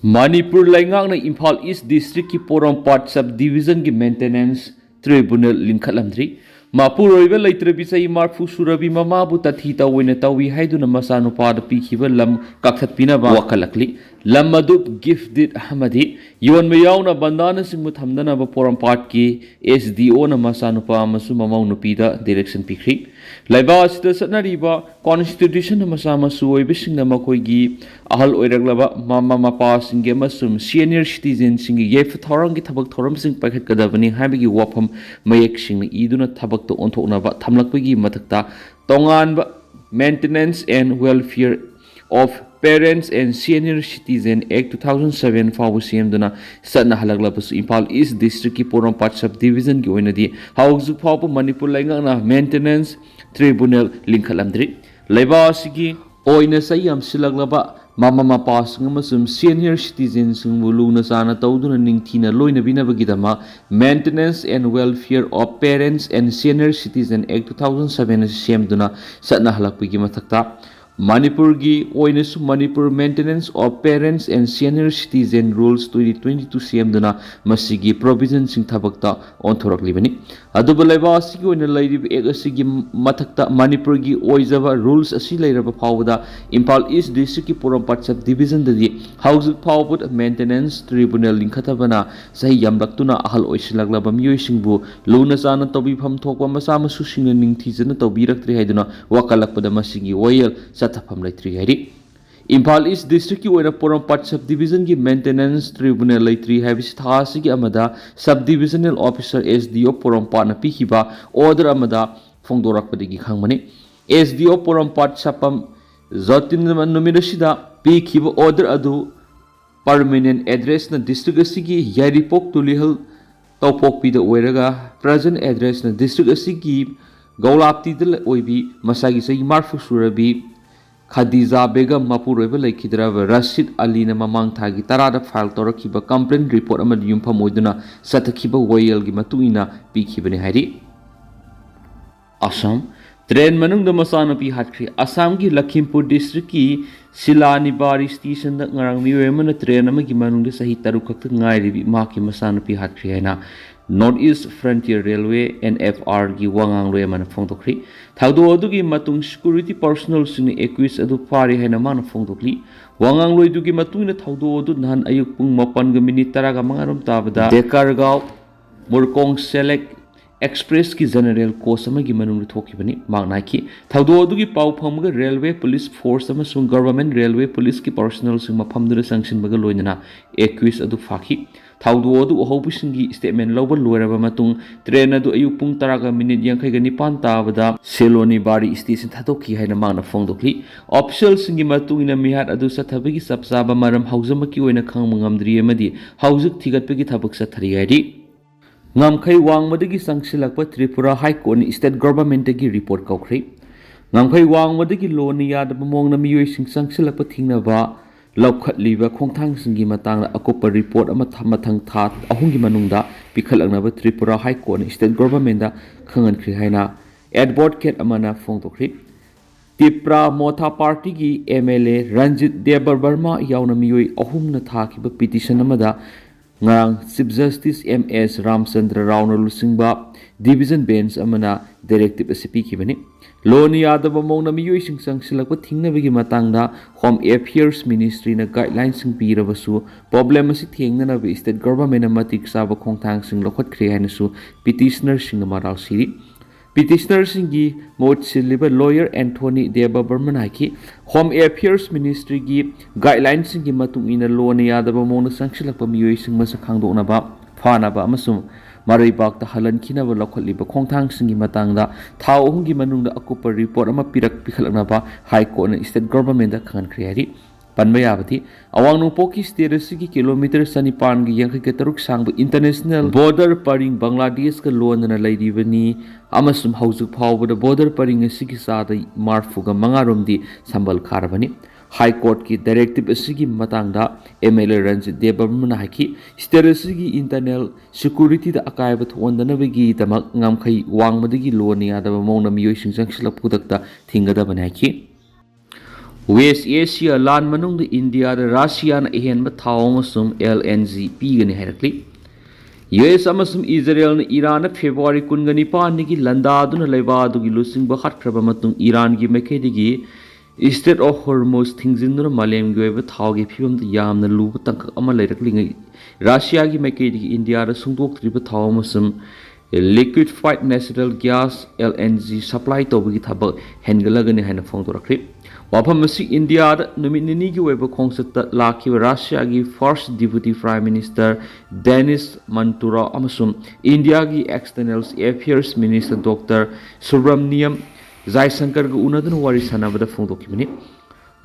Manipur Laingakna Imphal East District ki Porampat Subdivision ki Maintenance Tribunal Linkhalamdri Mapur Oiba Laitrabi Sai Marfu Surabi Mamabu Tathita Winatawi Haiduna Masano Pada Pikiva Lam Kakhat Pinaba Wakalakli Lam Madub Gifted Hamadi Yon Mayauna Bandana Singmut Hamdana Porampat ki SDO na Masano Pa Masu Mamau Nupida Direction Pikri Laiba Sita Satnariba Constitution na Masama Suoy Bishing na Makoigi Ahal Oiraglaba Mama Mapa Singe Masum Senior Citizen Singi Yef Thorangi Tabak Thoram Sing Paket Kadavani Habigi Wapam Mayak Sing Iduna Tabak to Ontonaba Tamlakwigi Matakta Tongan Maintenance and Welfare of Parents and Senior Citizen Act 2007 Fawusiam Duna Satna Halaglapus Impal East District ki Porampat Subdivision ki Oinadi Hauzu Papa Manipur Laingana Maintenance Tribunal Linkhalamdri Laiba Sigi Oina Sayam Silaglaba Mama Mapas Ngamasum Senior Citizens Luna Sana Tauduna Ningtina Loina Binabagidama Maintenance and Welfare of Parents and Senior Citizen Act 2007 Siam Duna Satna Halakpigi Matakta Manipur gi oinasu Manipur Maintenance of Parents and Senior Citizen Rules 2022 CM duna masigi provision sing thabakta onthoraklibani aduba laiba asigi oina lairib ek asigi mathakta Manipur gi oizaba rules asi lairaba phawda Impal East District ki Porampat Subdivision dadi housing phawbut Maintenance Tribunal linkhatabana sahi yamlaktuna ahal oisilaglaba mioisingbu luna sana tobifam thokwa masama susingna ningthijana tobiraktre haiduna wakalakpada masigi oil Satapam Laitri Hari Impal East District ki oina Porampat Subdivision ki Maintenance Tribunal Laitri habis thasigi amada Subdivisional Officer SDO Porampat na pikiba order amada phongdorakpadigi khangmani SDO Porampat Sapam Zotin numirasida pikiba order adu permanent address na district asigi Yaripok Tulihal Tawpok pida oiraga present address na district asigi Gaulapti dal oibi masagi sai marfu surabi Khadija Begum Mapurova Laikidra Rashid Ali na Mamang Thagi Tarada file Torakiba complaint report amad yumpa moiduna Setkhre Wayel gi matuina pikibani hari Assam Train manung da masana pi Hatkhre Assam gi Lakhimpur district ki Silanibari station da ngarang miwemana train amagi manung da sahi taru khakta ngairi ma ki masana pi Hatkhre haina Northeast Frontier Railway NFR gi wangang loe man phongtokri thaudo adugi matung security personnel sini equis adu pari haina man phongtokli wangang loi dugi matuna thaudo adu nan ayuk pung 8 ga minute 10 ga mangarom tabada Dekargaon Murkong Select Express ki general course amagi manung thokibani mangnaki thaudo adugi pau phamga railway police force amasung government railway police ki personnel sing maphamdura sanction baga loinana equis adu fakhi thaudo adu hobisingi statement loba loiraba matung train adu ayuk pung 10 ga minute 59 tabada Seloni Bari station thatokhi haina mangna phongdokli official singi matung ina mihat adu sathabagi sapsaba maram hauzamaki oina khangmangamdri amadi hauzuk thigatpegi thabak sathari gari Ngamkhei Wangmadagi Changsilakpa Tripura High Court State Government gi report kaukhrei Ngamkhei Wangmadagi loni yadaba mongna miyoi sing Changsilakpa thingnaba laukhatliba khongthang singi matangna akopa report ama mathang tha ahungi manungda pikhalangnaba Tripura High Court State Government da khangankhri haina advocate amana phongtokhrei Tipra Motha Party gi MLA Ranjit Debar Verma yauna miyoi ahumna thakiba petition amada ngarang Chief Justice MS Ramchandra Rao na lusingba Division Bench amana directive asipi kibani loni yadaba mongna miyoi sing Changsilakpa thingnabagi matangda Home Affairs Ministry na guidelines sing pirabasu problem asi thengna na state government amatik saba khongthang sing lokhatkre haina su petitioner sing maral siri Petitioner singi mot siliba lawyer Anthony Deba Burman haki Home Affairs Ministry gi guidelines singi matung ina loni yadaba mona Changsilakpa miyoi sing masa khangdokna ba phana ba amasum marai bak ta halan khina ba lokhatliba khongthang singi matangda thau hungi manungda akupa report ama pirak pikhalakna ba High Court na state government da khan khriari Panbayabati, awang nungpoki state sigi kilometer sanipan gi yang taruk sang international border paring Bangladesh ka loan na lairibani amasum hauzuk phawbada border paring sigi sada marfuga mangarom di sambal kharabani High Court ki directive sigi matangda MLA Ranjit Debarmana haki state sigi internal security da akaiba thondana bagi tamak Ngamkhei Wangmadagi loan ya da mongna miyoi sing Changsilakpa dakta thingada banaki West Asia lan manung India da Russia na ihen ba thawang sum LNG pigani harakli US amasum Israel na Iran na February kungani pa nigi landa duna leiba du gi lusing ba Hatkhre ba matung Iran gi mekhe digi State of Hormuz thingzin duna malem gi ba thaw gi phibam da yam na lu tang ama leirakli ngai Russia gi mekhe digi India da sungdok tri ba thawang masum liquefied natural gas LNG supply to bi thaba hengalagani haina phong to rakri wafam asi India da numinini gi weba khongset lakhi Russia gi first deputy prime minister Denis Mantura amasum India gi external affairs minister Dr Subramaniam Jaisankar gi unadun wari sanabada phong to kibani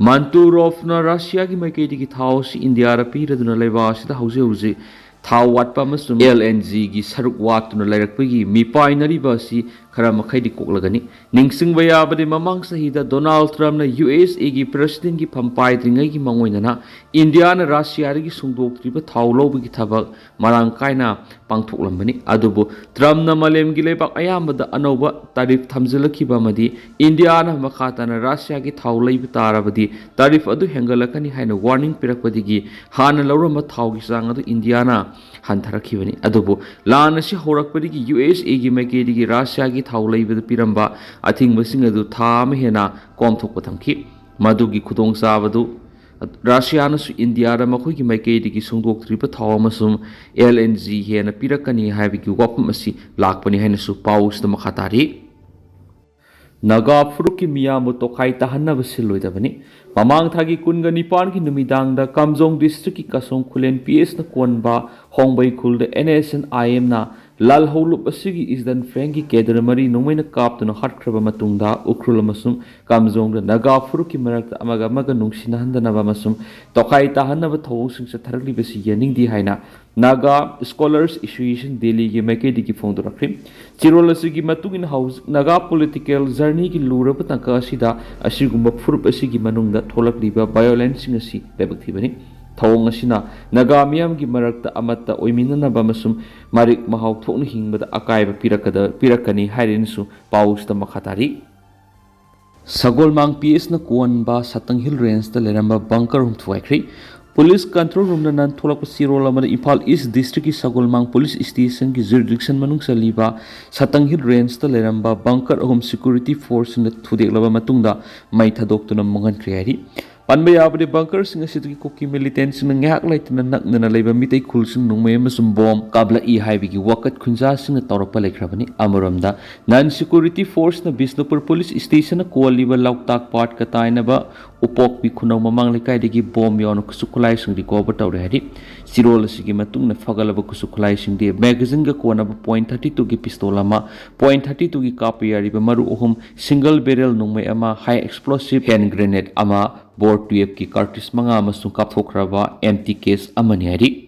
Manturov na Russia gi maikei gi thau si India ra piraduna leiba sida hausi hausi thau watpa amasum LNG gi saruk watuna lairakpagi mipainari ba si khara makhai di koklagani ningsing baya bade mamang sahida Donald Trump na USA gi president gi phampai dringai gi mangoina na India na Russia gi sungdok triba thau lobi gi thabak marang kaina pangthoklambani adubu Trump na malem gi lebak ayambada anoba tarif thamjilakhi ba madi India na makhata na Russia gi thau leiba tarabadi tarif adu hengalakani haina warning pirakpadi gi hana lawrama thau gi sang adu India na hantharakhibani adubu lan asi horakpadi gi USA gi maikedi gi Russia gi thau leibada piramba athing basing adu tham hena komthokpa thamki madugi khudong sabadu Russia na su India ra makhoi gi maikedi gi sungdok tripa thau amasum LNG hena pirakani haibi gi wapam asi lakpani haina su paus da makhatari Naga Furuki Miyamu Tokai Tahana Basiloidabani Mamang Thagi Kunga Nipan ki Numidang da Kamjong District ki Kasong Kulen PS na Kwanba Hongbay Kul da NSN IM na Lal Holup Asigi is dan Franki Kedramari Numay na Kap na Hatkhre ba matungda Ukrul Masum Kamjong da Naga Furuki Marak Amaga Maga Nung Sinahanda na ba Masum Tokai Tahana ba Thawsing sa Tharagli Basi Yaning di Haina Naga Scholars Association Delhi ki Mekedi ki Fong Dorakrim Chirol asigi matungin house Naga political journey ki lura patangka asida asigumba furup asigi manungda tholakliba violence ngasi lebak thibani thawong asina Naga miyam gi marakta amatta oiminana ba masum marik mahau thokna hingbada akaiba pirakani hairinsu paus ta makhatari Sagolmang PS na kuanba Satang Hill Range ta leramba bunker hum thuaikri Police Control Room na nan tholak pa siro lamada Impal East District ki Sagolmang Police Station ki jurisdiction manung sa liba Satang Hill Range ta leramba bunker ahum security force na thudek laba matungda may thadok to ng mga kriyari Panbaya ba de bunker singa situ ki kuki militant singa ngahak lai tinanak na nalaiba Meetei-kuki sing nung may masum bomb kabla ihay bigi wakat kunja singa tawrak pa laikrabani amaramda nan security force na Bisnupur Police Station na kuwaliba lauktak part katay na ba upok bi kunaw mamang likay digi bomb yon kusukulay sing recover tawri hari sirola sige matung na fagalaba kusukulay sing di magazine ga kuwa na ba .32 ki pistola ma .32 ki kapiyari ba maru uhum single barrel nung may ama high explosive hand grenade ama Board 12 ki cartridge mga masung kapthokraba empty case amani hari